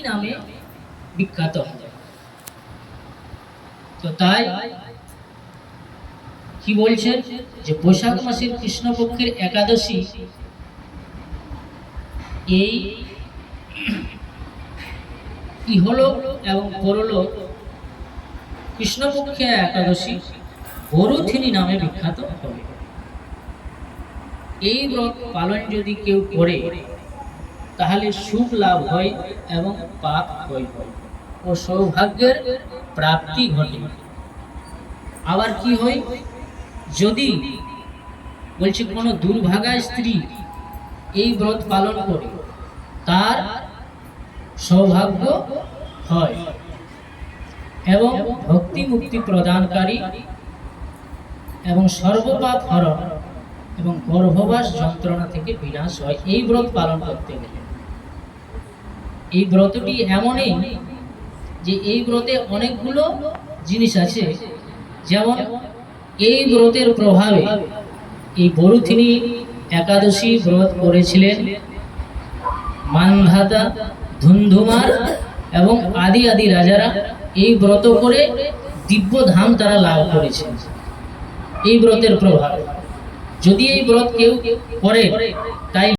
নামে বিখ্যাত হবে। তো তাই কি বলছেন যে বৈশাখ মাসের কৃষ্ণপক্ষের একাদশী এই ইহলোক এবং পরলোক কৃষ্ণপক্ষের একাদশী বরুথিনী নামে বিখ্যাত হবে। এই ব্রত পালন যদি কেউ করে তাহলে সুখ লাভ হয় এবং পাপ ক্ষয় হয় ও সৌভাগ্যের প্রাপ্তি ঘটে। আবার কি হয়, যদি বলছে কোনো দুর্ভাগা স্ত্রী এই ব্রত পালন করে তার সৌভাগ্য হয় এবং ভক্তি মুক্তি প্রদানকারী এবং সর্বপাপ হরণ এবং গর্ভবাস যন্ত্রণা থেকে বিনাশ হয় এই ব্রত পালন করতে গেলে। এই ব্রতটি এমনই যে এই ব্রতে অনেকগুলো জিনিস আছে, যেমন এই ব্রতের প্রভাবে এই বরুথিনী একাদশী ব্রত করেছিলেন মানধাতা, ধুন্ধুমার এবং আদি আদি রাজারা। এই ব্রত করে দিব্য ধাম তারা লাভ করেছেন এই ব্রতের প্রভাব। যদি এই ব্রত কেউ করে তাই